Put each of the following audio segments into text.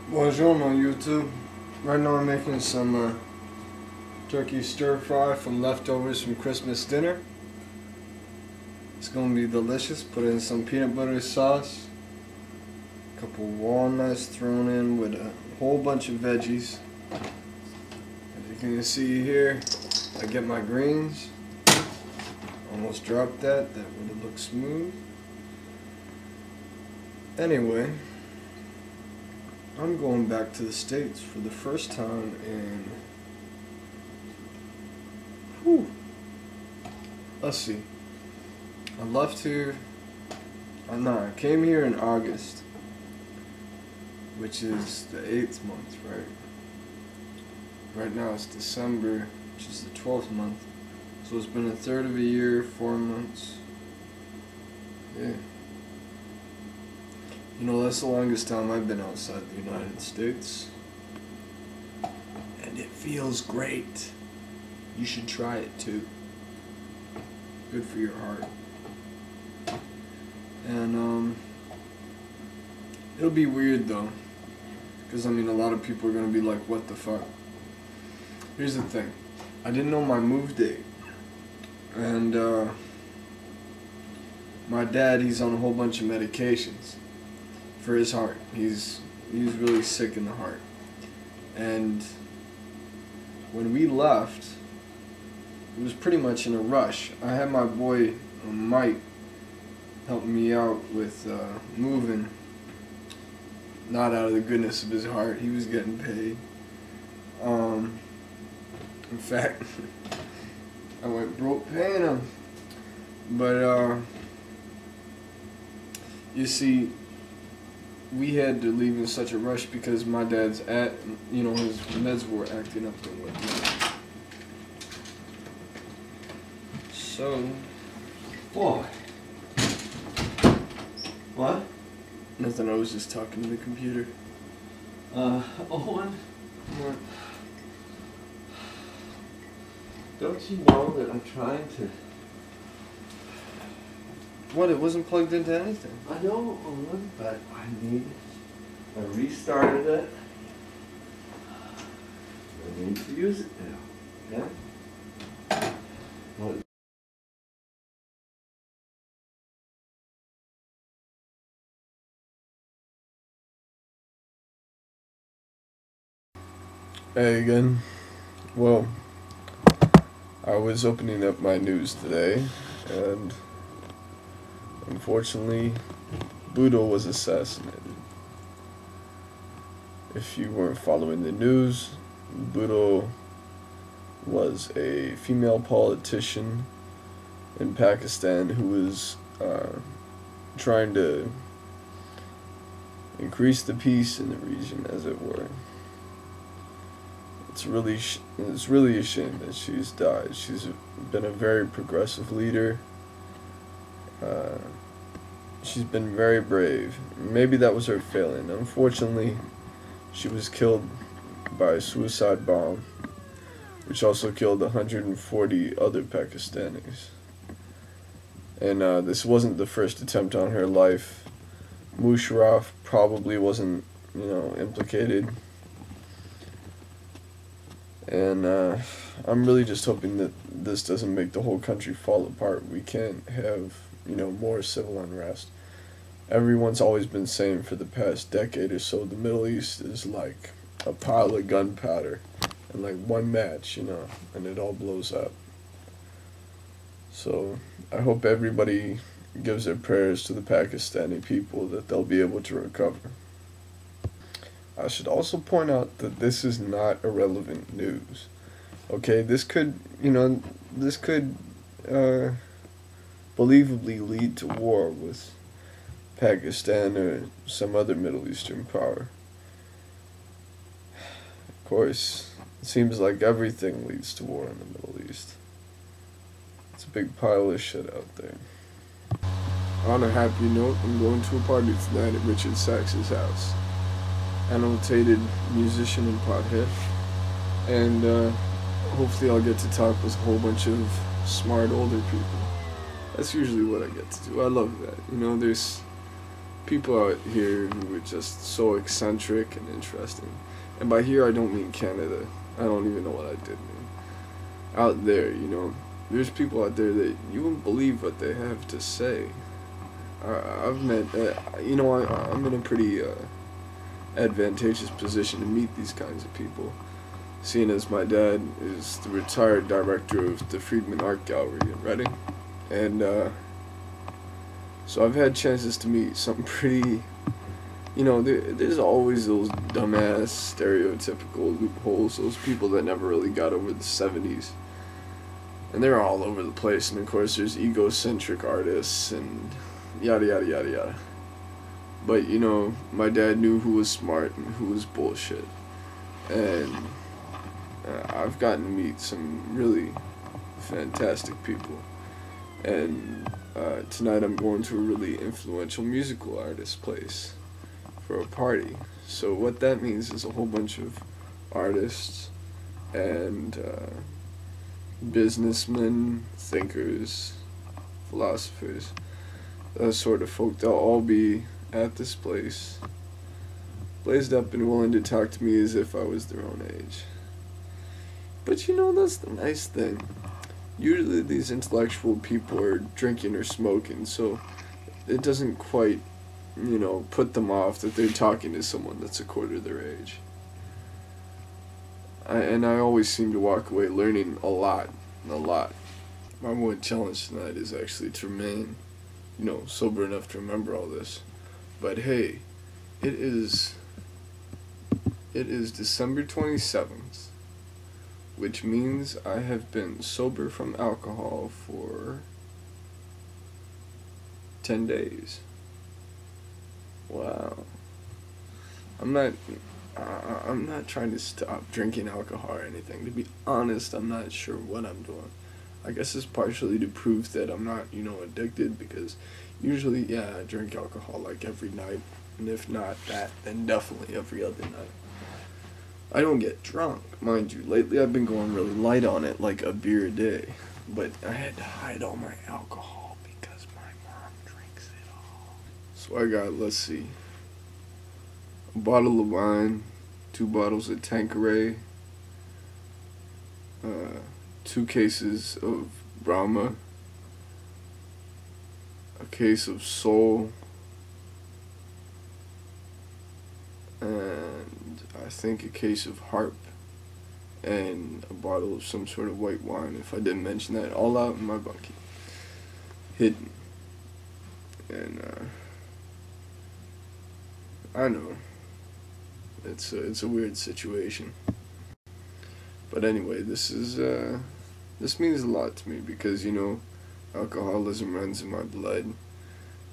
Buongiorno YouTube. Right now I'm making some turkey stir fry from leftovers from Christmas dinner. It's gonna be delicious. Put in some peanut butter sauce, a couple walnuts thrown in with a whole bunch of veggies. As you can see here, I get my greens. Almost dropped that. That would have looked smooth. Anyway, I'm going back to the States for the first time in, let's see, I left here, I came here in August, which is the 8th month, right? Right now it's December, which is the 12th month, so it's been a third of a year, 4 months, yeah. You know, that's the longest time I've been outside the United States. And it feels great. You should try it too. Good for your heart. And, it'll be weird though. Because, I mean, a lot of people are going to be like, what the fuck? Here's the thing. I didn't know my move date. And, my dad, he's on a whole bunch of medications. For his heart. He's really sick in the heart. And when we left, it was pretty much in a rush. I had my boy Mike helping me out with moving. Not out of the goodness of his heart. He was getting paid. In fact, I went broke paying him. But you see, we had to leave in such a rush because my dad's his meds were acting up and whatnot. So, Boy. What? nothing, I was just talking to the computer. Owen? What? Don't you know that I'm trying to... What, it wasn't plugged into anything? I know, Owen, but I restarted it. I need to use it now, okay? What? Hey again. Well, I was opening up my news today, and unfortunately, Budo was assassinated. If you weren't following the news, Budo was a female politician in Pakistan who was trying to increase the peace in the region, as it were. It's really a shame that she's died. She's been a very progressive leader. She's been very brave. Maybe that was her failing. Unfortunately, she was killed by a suicide bomb, which also killed 140 other Pakistanis. And this wasn't the first attempt on her life. Musharraf probably wasn't, implicated. And I'm really just hoping that this doesn't make the whole country fall apart. We can't have, more civil unrest. Everyone's always been saying for the past decade or so, the Middle East is like a pile of gunpowder. And like one match, and it all blows up. So I hope everybody gives their prayers to the Pakistani people that they'll be able to recover. I should also point out that this is not irrelevant news. Okay, this could believably lead to war with Pakistan or some other Middle Eastern power. Of course, it seems like everything leads to war in the Middle East. It's a big pile of shit out there. On a happy note, I'm going to a party tonight at Richard Sachs's house. Annotated musician and pothead. And hopefully I'll get to talk with a whole bunch of smart older people. That's usually what I get to do. I love that. There's people out here who are just so eccentric and interesting. And by here I don't mean Canada. I don't even know what I did mean. Out there, you know, there's people out there that you wouldn't believe what they have to say. I've met, you know, I'm in a pretty advantageous position to meet these kinds of people, seeing as my dad is the retired director of the Friedman Art Gallery in Reading, and so I've had chances to meet some pretty, you know, there's always those dumbass stereotypical loopholes, those people that never really got over the 70s, and they're all over the place, and of course there's egocentric artists and yada yada yada yada. But you know, my dad knew who was smart and who was bullshit, and I've gotten to meet some really fantastic people, and tonight I'm going to a really influential musical artist place for a party. So what that means is a whole bunch of artists and businessmen, thinkers, philosophers, that sort of folk. They'll all be at this place, blazed up and willing to talk to me as if I was their own age. But you know, that's the nice thing. Usually these intellectual people are drinking or smoking, so it doesn't quite, you know, put them off that they're talking to someone that's a quarter their age. And I always seem to walk away learning a lot. My one challenge tonight is actually to remain, you know, sober enough to remember all this. But hey, it is December 27th, which means I have been sober from alcohol for 10 days. Wow. I'm not trying to stop drinking alcohol or anything. To be honest, I'm not sure what I'm doing. I guess it's partially to prove that I'm not, you know, addicted, because usually, yeah, I drink alcohol like every night, and if not that, then definitely every other night. I don't get drunk, mind you. Lately I've been going really light on it, like a beer a day, but I had to hide all my alcohol because my mom drinks it all. So I got, let's see, a bottle of wine, 2 bottles of Tanqueray, 2 cases of Brahma, a case of Sol, and I think a case of R.I.P, and a bottle of some sort of white wine, if I didn't mention that, all out in my bunkie, hidden. And I know it's a weird situation, but anyway, this means a lot to me, because, you know, alcoholism runs in my blood,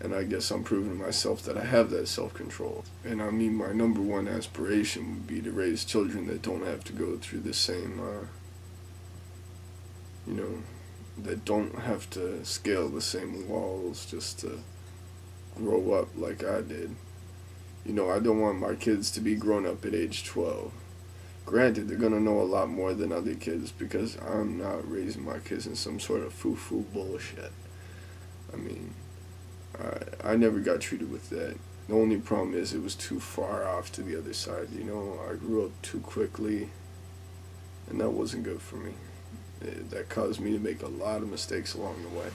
and I guess I'm proving to myself that I have that self-control. And I mean, my number one aspiration would be to raise children that don't have to go through the same, you know, that don't have to scale the same walls just to grow up like I did. You know, I don't want my kids to be grown up at age 12. Granted, they're gonna know a lot more than other kids, because I'm not raising my kids in some sort of foo-foo bullshit. I mean, I never got treated with that. The only problem is it was too far off to the other side, you know. I grew up too quickly, and that wasn't good for me. That caused me to make a lot of mistakes along the way.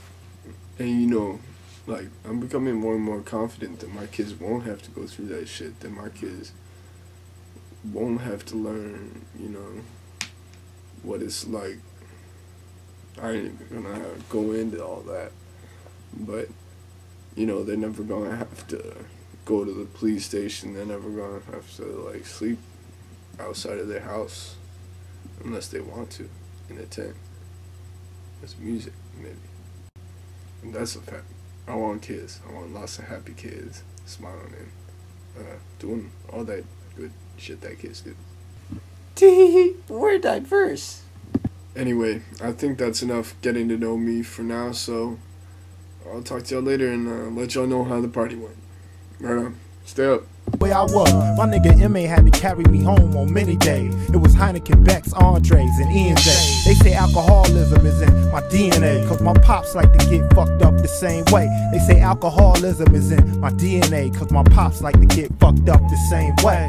And you know, like, I'm becoming more and more confident that my kids won't have to go through that shit, that my kids won't have to learn, you know, what it's like. I ain't even gonna go into all that, but, you know, they're never gonna have to go to the police station. They're never gonna have to, like, sleep outside of their house unless they want to, in a tent. It's music, maybe. And that's a fact. I want kids. I want lots of happy kids, smiling and doing all that good shit that kids do. We're diverse. Anyway, I think that's enough getting to know me for now, so I'll talk to y'all later and let y'all know how the party went. Right on. Stay up. way I was. My nigga M.A. had to carry me home on many days. It was Heineken, Becks, Andres, and E&J. They say alcoholism is in my DNA, cause my pops like to get fucked up the same way. They say alcoholism is in my DNA, cause my pops like to get fucked up the same way.